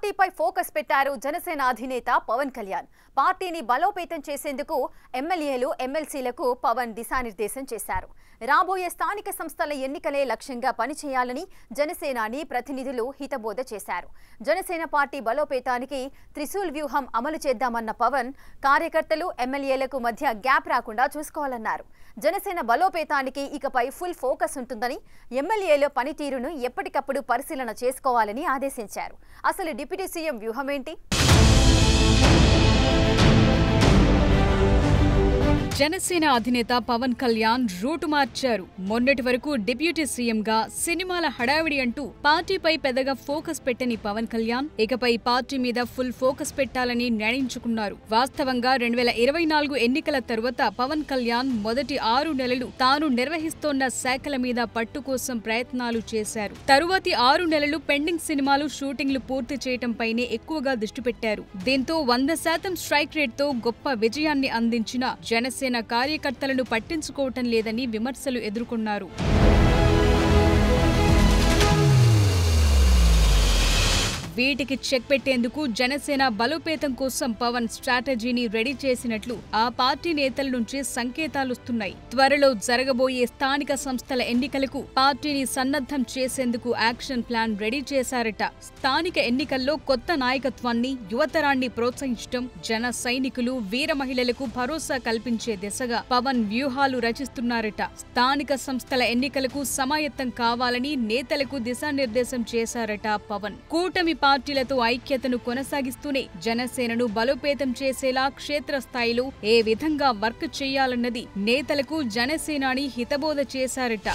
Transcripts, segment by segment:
పార్టీపై ఫోకస్ పెట్టారు జనసేన అధినేత పవన్ కళ్యాణ్. పార్టీని బలోపేతం చేసేందుకు ఎమ్మెల్యేలు, ఎమ్మెల్సీలకు పవన్ దిశానిర్దేశం చేశారు. రాబోయే స్థానిక సంస్థల ఎన్నికలే లక్ష్యంగా పనిచేయాలని జనసేనాని ప్రతినిధులు హితబోధ చేశారు. జనసేన పార్టీ బలోపేతానికి త్రిశూల్ వ్యూహం అమలు చేద్దామన్న పవన్ కార్యకర్తలు, ఎమ్మెల్యేలకు మధ్య గ్యాప్ రాకుండా చూసుకోవాలన్నారు. జనసేన బలోపేతానికి ఇకపై ఫుల్ ఫోకస్ ఉంటుందని, ఎమ్మెల్యేల పనితీరును ఎప్పటికప్పుడు పరిశీలన చేసుకోవాలని ఆదేశించారు. అసలు డిప్యూటీ సీఎం వ్యూహం ఏంటి? జనసేన అధినేత పవన్ కళ్యాణ్ రూటు మార్చారు. మొన్నటి వరకు డిప్యూటీ సీఎంగా సినిమాల హడావిడి అంటూ పార్టీపై పెద్దగా ఫోకస్ పెట్టని పవన్ కళ్యాణ్ ఇకపై పార్టీ మీద ఫుల్ ఫోకస్ పెట్టాలని నిర్ణయించుకున్నారు. వాస్తవంగా 2024 ఎన్నికల తరువాత పవన్ కళ్యాణ్ మొదటి 6 నెలలు తాను నిర్వహిస్తోన్న శాఖల మీద పట్టు కోసం ప్రయత్నాలు చేశారు. తరువాతి 6 నెలలు పెండింగ్ సినిమాలు షూటింగ్లు పూర్తి చేయటంపైనే ఎక్కువగా దృష్టి పెట్టారు. దీంతో 100% స్ట్రైక్ రేట్తో గొప్ప విజయాన్ని అందించిన జనసేన కార్యకర్తలను పట్టించుకోవటం లేదని విమర్శలు ఎదుర్కొన్నారు. వీటికి చెక్ పెట్టేందుకు జనసేన బలోపేతం కోసం పవన్ స్ట్రాటజీని రెడీ చేసినట్లు ఆ పార్టీ నేతల నుంచి సంకేతాలొస్తున్నాయి. త్వరలో జరగబోయే స్థానిక సంస్థల ఎన్నికలకు పార్టీని సన్నద్ధం చేసేందుకు యాక్షన్ ప్లాన్ రెడీ చేశారట. స్థానిక ఎన్నికల్లో కొత్త నాయకత్వాన్ని, యువతరాన్ని ప్రోత్సహించడం, జన సైనికులు, వీర మహిళలకు భరోసా కల్పించే దిశగా పవన్ వ్యూహాలు రచిస్తున్నారట. స్థానిక సంస్థల ఎన్నికలకు సమాయత్తం కావాలని నేతలకు దిశానిర్దేశం చేశారట పవన్. కూటమి పార్టీలతో ఐక్యతను కొనసాగిస్తూనే జనసేనను బలోపేతం చేసేలా క్షేత్రస్థాయిలో ఏ విధంగా వర్క్ చేయాలన్నది నేతలకు జనసేనాని హితబోధ చేశారట.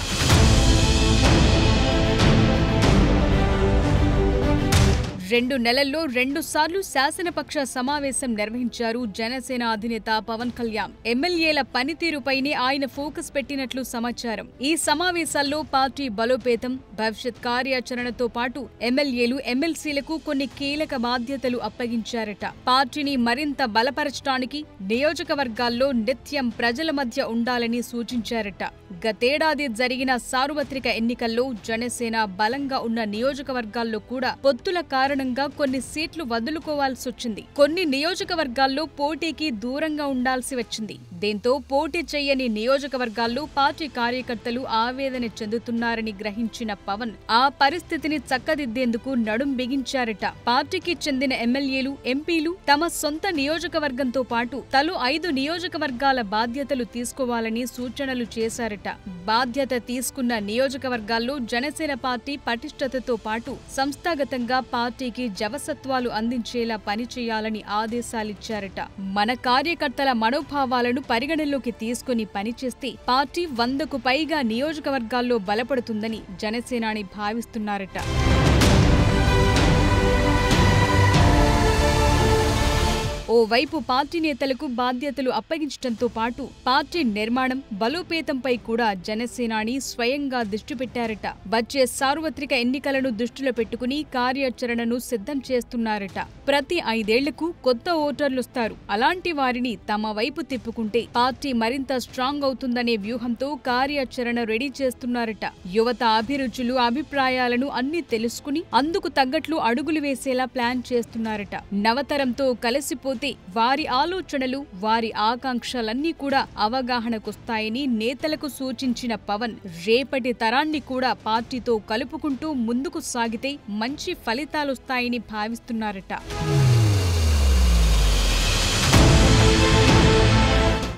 2 నెలల్లో 2 సార్లు శాసనపక్ష సమావేశం నిర్వహించారు జనసేన అధినేత పవన్ కళ్యాణ్. ఎమ్మెల్యేల పనితీరుపైనే ఆయన ఫోకస్ పెట్టినట్లు సమాచారం. ఈ సమావేశాల్లో పార్టీ బలోపేతం, భవిష్యత్ కార్యాచరణతో పాటు ఎమ్మెల్యేలు, ఎమ్మెల్సీలకు కొన్ని కీలక బాధ్యతలు అప్పగించారట. పార్టీని మరింత బలపరచడానికి నియోజకవర్గాల్లో నిత్యం ప్రజల మధ్య ఉండాలని సూచించారట. గతేడాది జరిగిన సార్వత్రిక ఎన్నికల్లో జనసేన బలంగా ఉన్న నియోజకవర్గాల్లో కూడా పొత్తుల కారణంగా కొన్ని సీట్లు వదులుకోవాల్సొచ్చింది. కొన్ని నియోజకవర్గాల్లో పోటీకి దూరంగా ఉండాల్సి వచ్చింది. దీంతో పోటీ చేయని నియోజకవర్గాల్లో పార్టీ కార్యకర్తలు ఆవేదన చెందుతున్నారని గ్రహించిన పవన్ ఆ పరిస్థితిని చక్కదిద్దేందుకు నడుం బిగించారట. పార్టీకి చెందిన ఎమ్మెల్యేలు, ఎంపీలు తమ సొంత నియోజకవర్గంతో పాటు తలో 5 నియోజకవర్గాల బాధ్యతలు తీసుకోవాలని సూచనలు చేశారట. బాధ్యత తీసుకున్న నియోజకవర్గాల్లో జనసేన పార్టీ పటిష్టతతో పాటు సంస్థాగతంగా పార్టీకి జవసత్వాలు అందించేలా పనిచేయాలని ఆదేశాలిచ్చారట. మన కార్యకర్తల మనోభావాలను పరిగణలోకి తీసుకుని పనిచేస్తే పార్టీ 100కు పైగా నియోజకవర్గాల్లో బలపడుతుందని జనసేనాని భావిస్తున్నారట. ఓవైపు పార్టీ నేతలకు బాధ్యతలు అప్పగించడంతో పాటు పార్టీ నిర్మాణం, బలోపేతంపై కూడా జనసేనాని స్వయంగా దృష్టి పెట్టారట. వచ్చే సార్వత్రిక ఎన్నికలను దృష్టిలో పెట్టుకుని కార్యాచరణను సిద్ధం చేస్తున్నారట. ప్రతి 5 ఏళ్లకు కొత్త ఓటర్లొస్తారు. అలాంటి వారిని తమ వైపు తిప్పుకుంటే పార్టీ మరింత స్ట్రాంగ్ అవుతుందనే వ్యూహంతో కార్యాచరణ రెడీ చేస్తున్నారట. యువత అభిరుచులు, అభిప్రాయాలను అన్ని తెలుసుకుని అందుకు తగ్గట్లు అడుగులు వేసేలా ప్లాన్ చేస్తున్నారట. నవతరంతో కలిసిపోతే వారి ఆలోచనలు, వారి ఆకాంక్షలన్నీ కూడా అవగాహనకొస్తాయని నేతలకు సూచించిన పవన్ రేపటి తరాన్ని కూడా పార్టీతో కలుపుకుంటూ ముందుకు సాగితే మంచి ఫలితాలొస్తాయని భావిస్తున్నారట.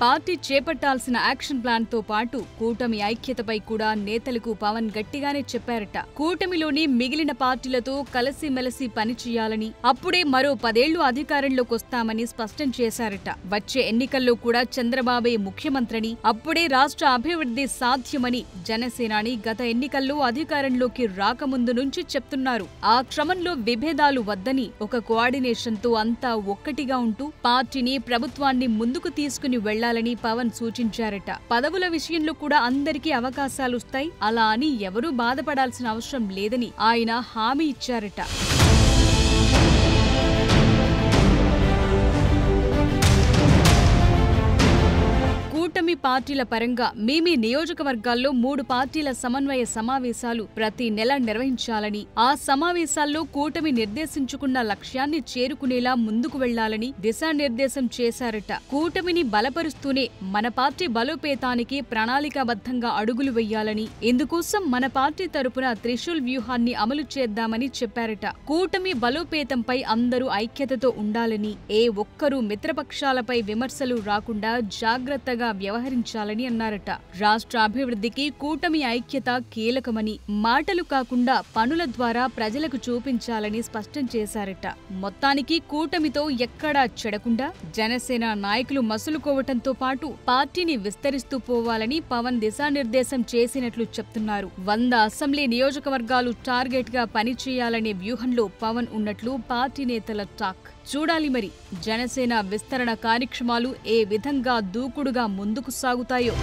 పార్టీ చేపట్టాల్సిన యాక్షన్ ప్లాన్ తో పాటు కూటమి ఐక్యతపై కూడా నేతలకు పవన్ గట్టిగానే చెప్పారట. కూటమిలోని మిగిలిన పార్టీలతో కలిసిమెలిసి పనిచేయాలని, అప్పుడే మరో 10 ఏళ్లు అధికారంలోకి వస్తామని స్పష్టం చేశారట. వచ్చే ఎన్నికల్లో కూడా చంద్రబాబే ముఖ్యమంత్రిని, అప్పుడే రాష్ట్ర అభివృద్ధి సాధ్యమని జనసేనాని గత ఎన్నికల్లో అధికారంలోకి రాకముందు నుంచి చెప్తున్నారు. ఆ క్రమంలో విభేదాలు వద్దని ఒక కోఆర్డినేషన్ తో అంతా ఒక్కటిగా ఉంటూ పార్టీని, ప్రభుత్వాన్ని ముందుకు తీసుకుని వెళ్లాలని పవన్ సూచించారట. పదవుల విషయంలో కూడా అందరికీ అవకాశాలొస్తాయి, అలా అని ఎవరూ బాధపడాల్సిన అవసరం లేదని ఆయన హామీ ఇచ్చారట. కూటమి పార్టీల పరంగా మీ నియోజకవర్గాల్లో 3 పార్టీల సమన్వయ సమావేశాలు ప్రతి నెల నిర్వహించాలని, ఆ సమావేశాల్లో కూటమి నిర్దేశించుకున్న లక్ష్యాన్ని చేరుకునేలా ముందుకు వెళ్లాలని దిశానిర్దేశం చేశారట. కూటమిని బలపరుస్తూనే మన పార్టీ బలోపేతానికి ప్రణాళికాబద్ధంగా అడుగులు వెయ్యాలని, ఇందుకోసం మన పార్టీ తరపున త్రిశూల్ వ్యూహాన్ని అమలు చేద్దామని చెప్పారట. కూటమి బలోపేతంపై అందరూ ఐక్యతతో ఉండాలని, ఏ ఒక్కరూ మిత్రపక్షాలపై విమర్శలు రాకుండా జాగ్రత్తగా వ్యవహరించాలని అన్నారట. రాష్ట్ర అభివృద్ధికి కూటమి ఐక్యత కీలకమని, మాటలు కాకుండా పనుల ద్వారా ప్రజలకు చూపించాలని స్పష్టం చేశారట. మొత్తానికి కూటమితో ఎక్కడా చెడకుండా జనసేన నాయకులు మసులుకోవటంతో పాటు పార్టీని విస్తరిస్తూ పోవాలని పవన్ దిశానిర్దేశం చేసినట్లు చెప్తున్నారు. 100 అసెంబ్లీ నియోజకవర్గాలు టార్గెట్ గా పనిచేయాలనే వ్యూహంలో పవన్ ఉన్నట్లు పార్టీ నేతల టాక్. చూడాలి మరి జనసేన విస్తరణ కార్యక్రమాలు ఏ విధంగా దూకుడుగా ముందుకు సాగుతాయో.